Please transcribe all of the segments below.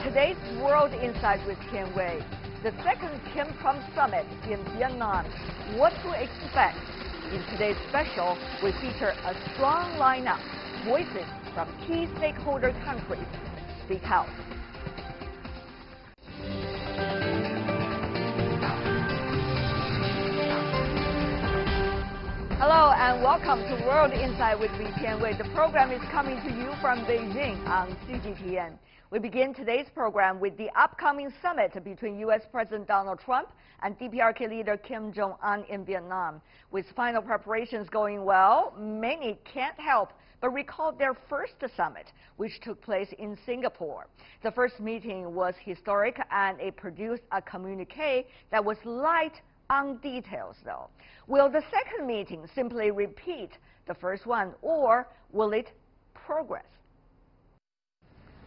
today's World Insight with Ken Wei, the second Kim-Trump summit in Vietnam. What to expect? In today's special, we feature a strong lineup, voices from key stakeholder countries speak out. Hello and welcome to World Insight with me, Ken Wei. The program is coming to you from Beijing on CGTN. We begin today's program with the upcoming summit between U.S. President Donald Trump and DPRK leader Kim Jong-un in Vietnam. With final preparations going well, many can't help but recall their first summit, which took place in Singapore. The first meeting was historic, and it produced a communique that was light on details, though. Will the second meeting simply repeat the first one, or will it progress?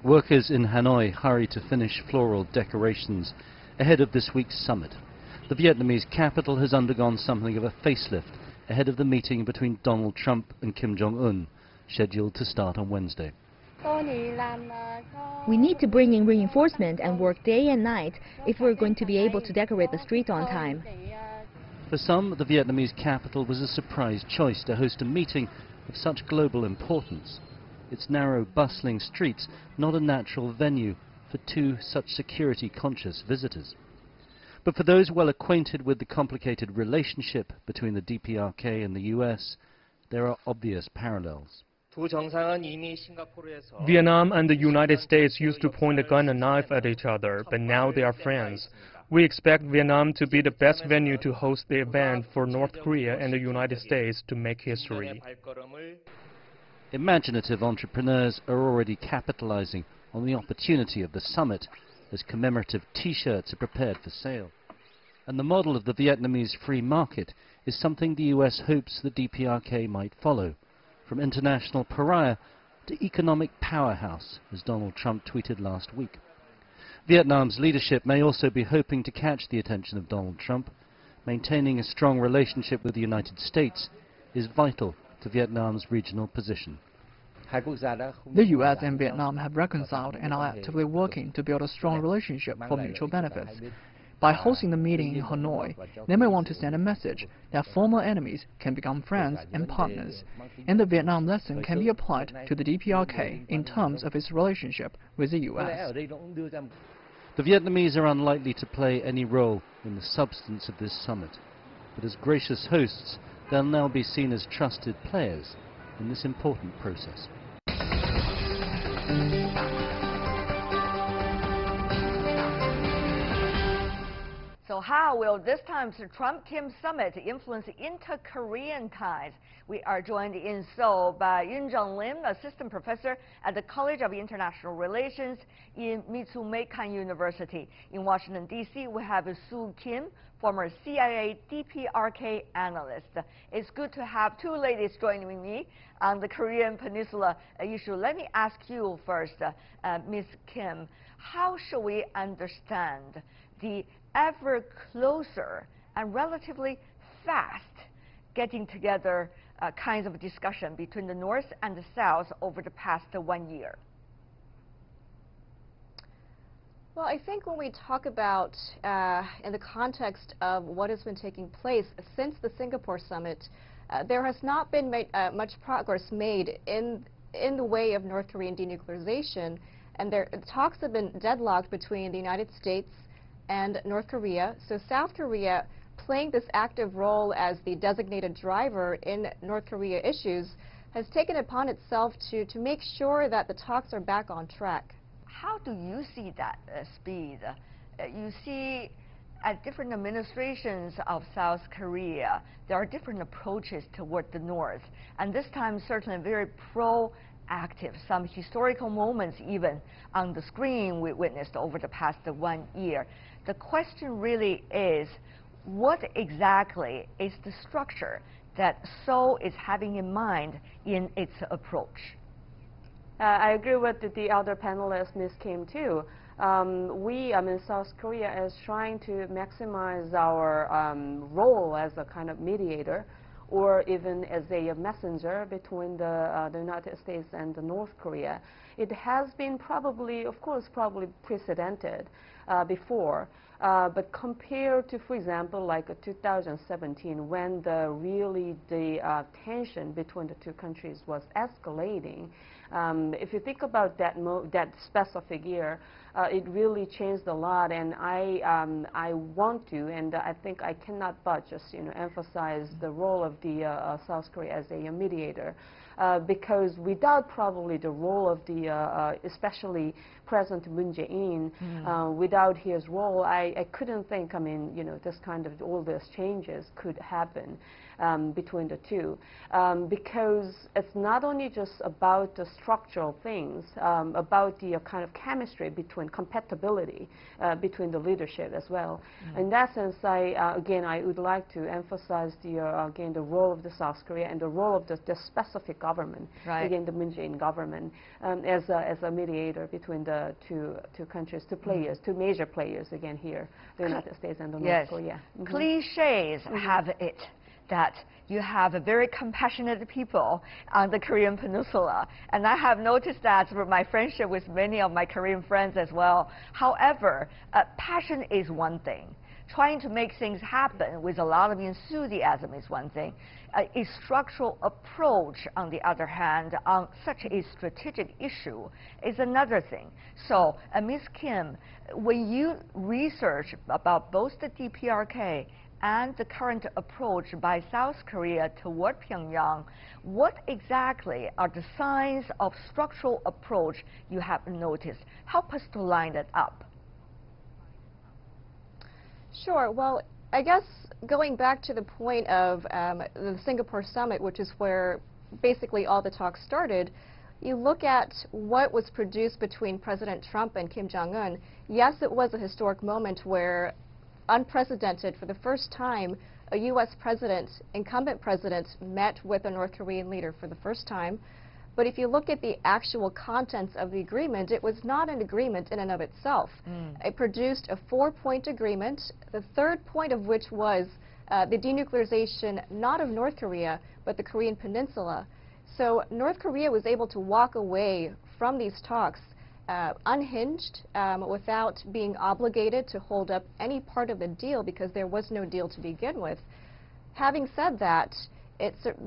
Workers in Hanoi hurry to finish floral decorations ahead of this week's summit. The Vietnamese capital has undergone something of a facelift ahead of the meeting between Donald Trump and Kim Jong-un, scheduled to start on Wednesday. We need to bring in reinforcement and work day and night if we're going to be able to decorate the streets on time. For some, the Vietnamese capital was a surprise choice to host a meeting of such global importance. Its narrow, bustling streets not a natural venue for two such security-conscious visitors. But for those well acquainted with the complicated relationship between the DPRK and the US, there are obvious parallels. Vietnam and the United States used to point a gun and knife at each other, but now they are friends. We expect Vietnam to be the best venue to host the event for North Korea and the United States to make history. Imaginative entrepreneurs are already capitalizing on the opportunity of the summit as commemorative T-shirts are prepared for sale. And the model of the Vietnamese free market is something the US hopes the DPRK might follow. From international pariah to economic powerhouse, as Donald Trump tweeted last week. Vietnam's leadership may also be hoping to catch the attention of Donald Trump. Maintaining a strong relationship with the United States is vital to Vietnam's regional position. The U.S. and Vietnam have reconciled and are actively working to build a strong relationship for mutual benefits. By hosting the meeting in Hanoi, they may want to send a message that former enemies can become friends and partners, and the Vietnam lesson can be applied to the DPRK in terms of its relationship with the U.S. The Vietnamese are unlikely to play any role in the substance of this summit, but as gracious hosts, they'll now be seen as trusted players in this important process. So how will this time's Trump-Kim summit influence inter-Korean ties? We are joined in Seoul by Jong Lim, assistant professor at the College of International Relations in Mitsumeikan University. In Washington, D.C., we have Soo Kim, former CIA DPRK analyst. It's good to have two ladies joining me on the Korean Peninsula issue. Let me ask you first, Ms. Kim, how should we understand the ever closer and relatively fast getting together kinds of discussion between the North and the South over the past 1 year? Well, I think when we talk about in the context of what has been taking place since the Singapore summit, there has not been much progress made in the way of North Korean denuclearization, and talks have been deadlocked between the United States and North Korea. So South Korea, playing this active role as the designated driver in North Korea issues, has taken upon itself to make sure that the talks are back on track. How do you see that speed? You see, at different administrations of South Korea, there are different approaches toward the North, and this time certainly very proactive. Some historical moments even on the screen we witnessed over the past 1 year. The question really is, what exactly is the structure that Seoul is having in mind in its approach? I agree with the other panelists, Ms. Kim, too. South Korea is trying to maximize our role as a kind of mediator. or even as a messenger between the United States and the North Korea. It has been probably, of course, probably precedented before. But compared to, for example, like 2017, when the tension between the two countries was escalating, if you think about that specific year, it really changed a lot. And I want to, and I think I cannot but just emphasize the role of the South Korea as a mediator. Because without probably the role of the, especially President Moon Jae-in, without his role, I couldn't think, this kind of, all these changes could happen between the two. Because it's not only just about the structural things, about the kind of chemistry between, compatibility between the leadership as well. In that sense, again, I would like to emphasize again, the role of the South Korea and the role of the specific government, again, the Moon Jae-in government, as a mediator between the two countries, two major players, again, here, the United States and the North Korea. Cliches have it that you have a very compassionate people on the Korean Peninsula. And I have noticed that through my friendship with many of my Korean friends as well. However, passion is one thing. Trying to make things happen with a lot of enthusiasm is one thing. A structural approach, on the other hand, on such a strategic issue is another thing. So, Ms. Kim, when you research about both the DPRK and the current approach by South Korea toward Pyongyang, what exactly are the signs of structural approach you have noticed? Help us to line it up. Sure. Well, I guess going back to the point of the Singapore summit, which is where basically all the talks started, you look at what was produced between President Trump and Kim Jong-un. Yes, it was a historic moment where, unprecedented, for the first time, a U.S. president, incumbent president, met with a North Korean leader for the first time. But if you look at the actual contents of the agreement, it was not an agreement in and of itself. It produced a 4-point agreement, the third point of which was the denuclearization not of North Korea, but the Korean Peninsula. So North Korea was able to walk away from these talks unhinged, without being obligated to hold up any part of the deal because there was no deal to begin with. Having said that,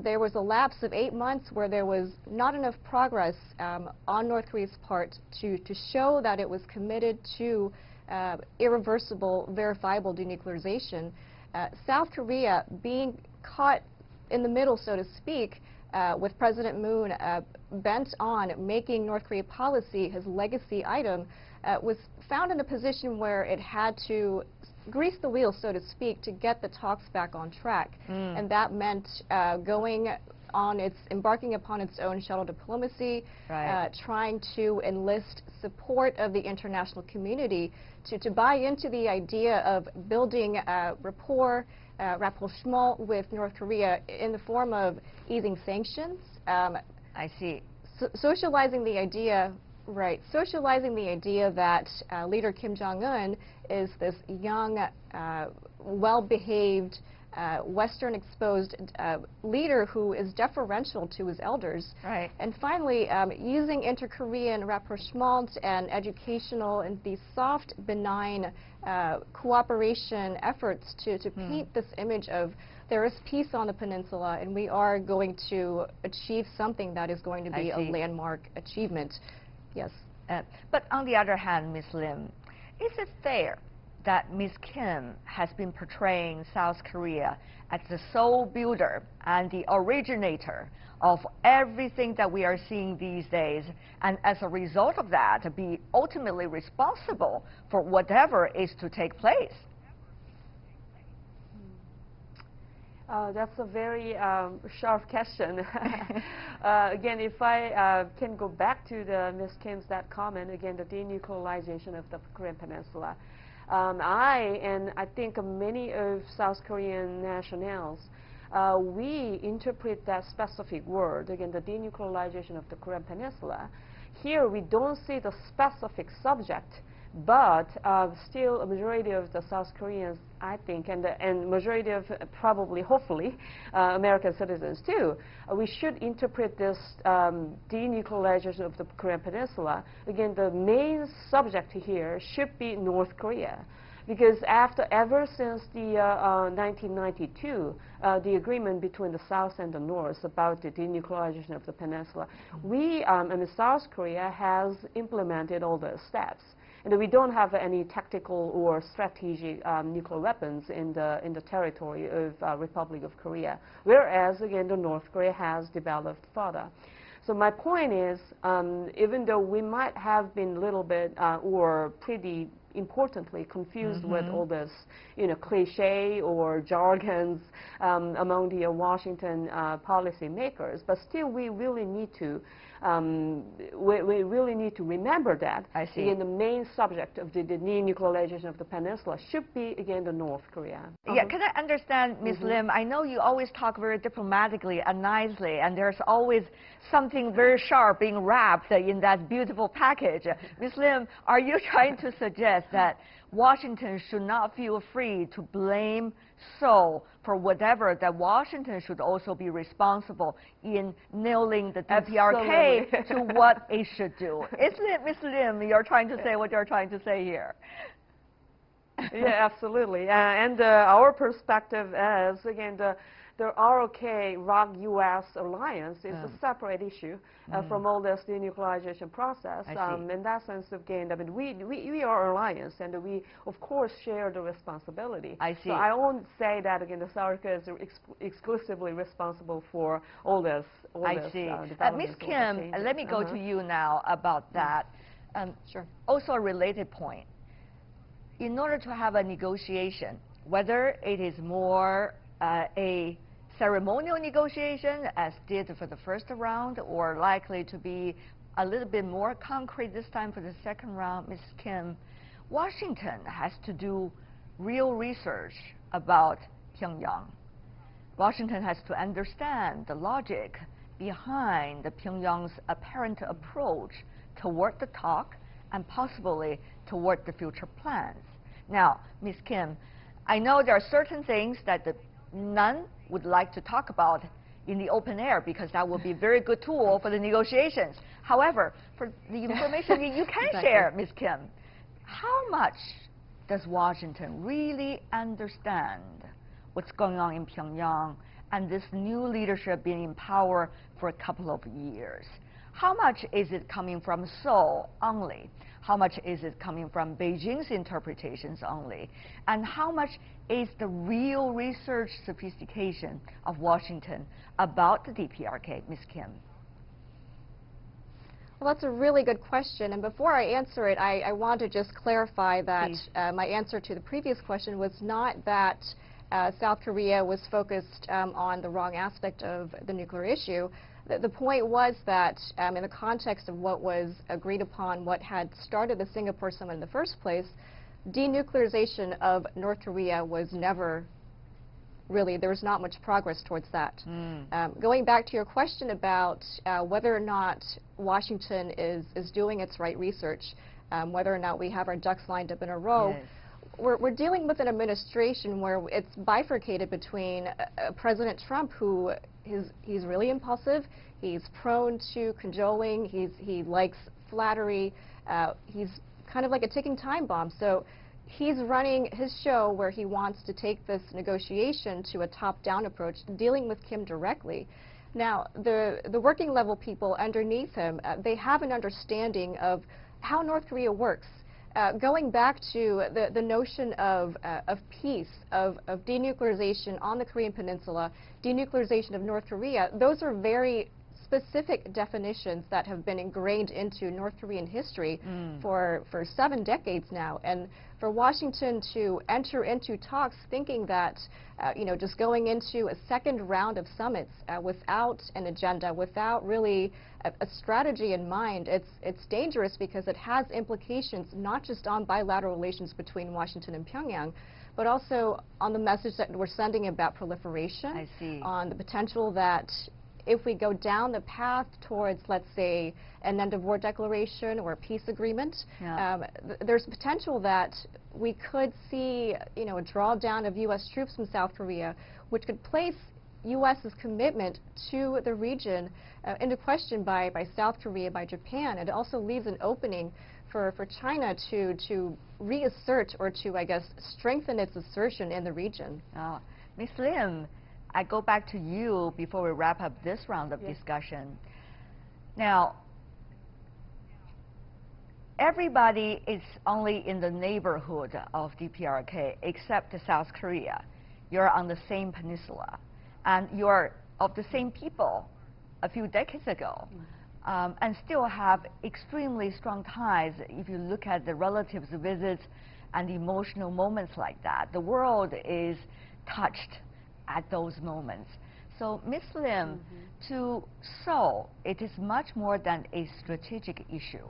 there was a lapse of 8 months where there was not enough progress on North Korea's part to show that it was committed to irreversible, verifiable denuclearization. South Korea, being caught in the middle, so to speak, with President Moon bent on making North Korea policy his legacy item, was found in a position where it had to grease the wheel, so to speak, to get the talks back on track. And that meant embarking upon its own shuttle diplomacy, trying to enlist support of the international community to buy into the idea of building rapport, rapprochement with North Korea in the form of easing sanctions. I see. Socializing the idea that leader Kim Jong-un is this young, well-behaved, Western-exposed leader who is deferential to his elders. And finally, using inter-Korean rapprochement and educational and these soft, benign cooperation efforts to paint this image of there is peace on the peninsula and we are going to achieve something that is going to be a landmark achievement. Yes. But on the other hand, Ms. Lim, is it fair that Ms. Kim has been portraying South Korea as the sole builder and the originator of everything that we are seeing these days, and as a result of that, to be ultimately responsible for whatever is to take place? That's a very sharp question. Again, if I can go back to Ms. Kim's comment, again, the denuclearization of the Korean Peninsula. I think many of South Korean nationals, we interpret that specific word, again, the denuclearization of the Korean Peninsula. Here, we don't see the specific subject But still, a majority of the South Koreans, I think, and majority of probably, hopefully, American citizens too, we should interpret this denuclearization of the Korean Peninsula. Again, the main subject here should be North Korea. Because ever since the 1992, the agreement between the South and the North about the denuclearization of the peninsula, and South Korea has implemented all the steps. And we don't have any tactical or strategic nuclear weapons in the territory of Republic of Korea, whereas, again, the North Korea has developed further. So my point is, even though we might have been a little bit or pretty importantly confused with all this, cliche or jargons among the Washington policy makers, but still we really need to remember that again, the main subject of the denuclearization of the peninsula should be again the North Korea. Yeah, can I understand, Ms. Lim? I know you always talk very diplomatically and nicely, and there's always something very sharp being wrapped in that beautiful package. Ms. Lim, are you trying to suggest that Washington should not feel free to blame Seoul for whatever, that Washington should also be responsible in nailing the DPRK to what it should do? Isn't it, Ms. Lim, you're trying to say what you're trying to say here? Yeah, absolutely. And our perspective is, again, the ROK-ROK-US alliance is a separate issue from all this denuclearization process. In that sense, again, I mean, we are alliance, and we, of course, share the responsibility. So I won't say that, again, the South Korea is exclusively responsible for all this. Ms. Kim, let me go to you now about that. Sure. Also a related point. In order to have a negotiation, whether it is more a ceremonial negotiation, as did for the first round, or likely to be a little bit more concrete this time for the second round, Ms. Kim, Washington has to do real research about Pyongyang. Washington has to understand the logic behind the Pyongyang's apparent approach toward the talk and possibly toward the future plans. Now, Ms. Kim, I know there are certain things that none would like to talk about in the open air because that would be a very good tool for the negotiations. However, for the information you can share, Ms. Kim, how much does Washington really understand what's going on in Pyongyang and this new leadership being in power for a couple of years? How much is it coming from Seoul only? How much is it coming from Beijing's interpretations only? And how much is the real research sophistication of Washington about the DPRK, Ms. Kim? Well, that's a really good question. And before I answer it, I want to just clarify that my answer to the previous question was not that South Korea was focused on the wrong aspect of the nuclear issue. The point was that in the context of what was agreed upon, what had started the Singapore summit in the first place, denuclearization of North Korea was never really, there was not much progress towards that. Going back to your question about whether or not Washington is doing its right research, whether or not we have our ducks lined up in a row, we're dealing with an administration where it's bifurcated between President Trump, who he's really impulsive, he's prone to cajoling, he likes flattery, he's kind of like a ticking time bomb. So he's running his show where he wants to take this negotiation to a top-down approach, dealing with Kim directly. Now, the working level people underneath him, they have an understanding of how North Korea works. Going back to the notion of peace, of denuclearization on the Korean Peninsula, denuclearization of North Korea, those are very specific definitions that have been ingrained into North Korean history for 7 decades now. And for Washington to enter into talks thinking that, just going into a second round of summits without an agenda, without really a strategy in mind, it's dangerous because it has implications not just on bilateral relations between Washington and Pyongyang, but also on the message that we're sending about proliferation, on the potential that if we go down the path towards, let's say, an end of war declaration or a peace agreement, there's potential that we could see, a drawdown of U.S. troops from South Korea, which could place U.S.'s commitment to the region into question by South Korea, by Japan. It also leaves an opening for China to reassert or to, I guess, strengthen its assertion in the region. Ms. Lim, I go back to you before we wrap up this round of discussion. Now, everybody is only in the neighborhood of DPRK except South Korea. You're on the same peninsula, and you're of the same people a few decades ago. And still have extremely strong ties if you look at the relatives' visits and emotional moments like that. The world is touched at those moments. So, Ms. Lim, to Seoul, it is much more than a strategic issue.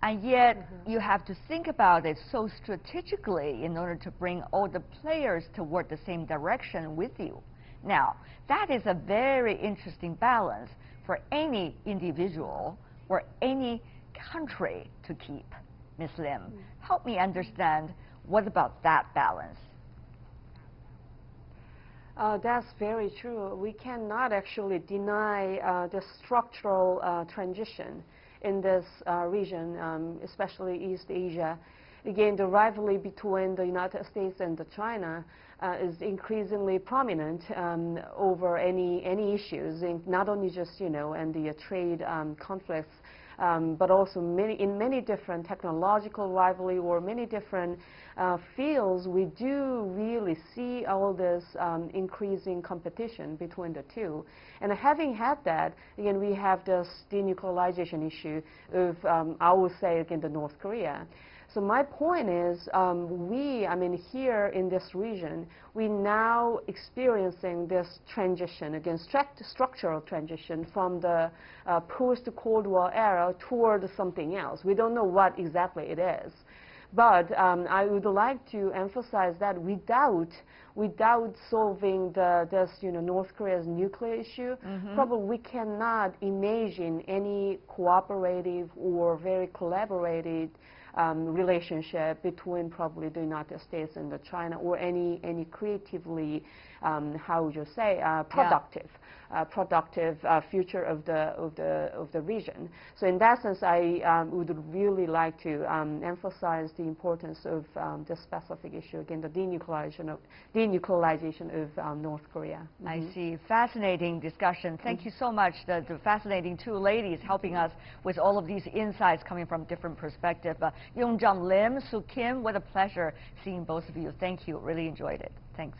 And yet, you have to think about it so strategically in order to bring all the players toward the same direction with you. Now, that is a very interesting balance for any individual or any country to keep. Ms. Lim, help me understand, what about that balance? That's very true. We cannot actually deny the structural transition in this region, especially East Asia. Again, the rivalry between the United States and China is increasingly prominent over any issues, not only just, and the trade conflicts, but also in many different technological rivalry or many different fields. We do really see all this increasing competition between the two. And having had that, again, we have this denuclearization issue of, I would say, again, the North Korea. So my point is, here in this region, we're now experiencing this transition, again, structural transition from the post-Cold War era toward something else. We don't know what exactly it is. But I would like to emphasize that without solving this, North Korea's nuclear issue, probably we cannot imagine any cooperative or very collaborative relationship between probably the United States and China, or any creatively, how would you say, productive future of the region. So in that sense, I would really like to emphasize the importance of this specific issue, again, the denuclearization of North Korea. I see. Fascinating discussion. Thank you so much, the fascinating two ladies helping us with all of these insights coming from different perspectives. Jong Lim, Soo Kim, what a pleasure seeing both of you. Thank you. Really enjoyed it. Thanks.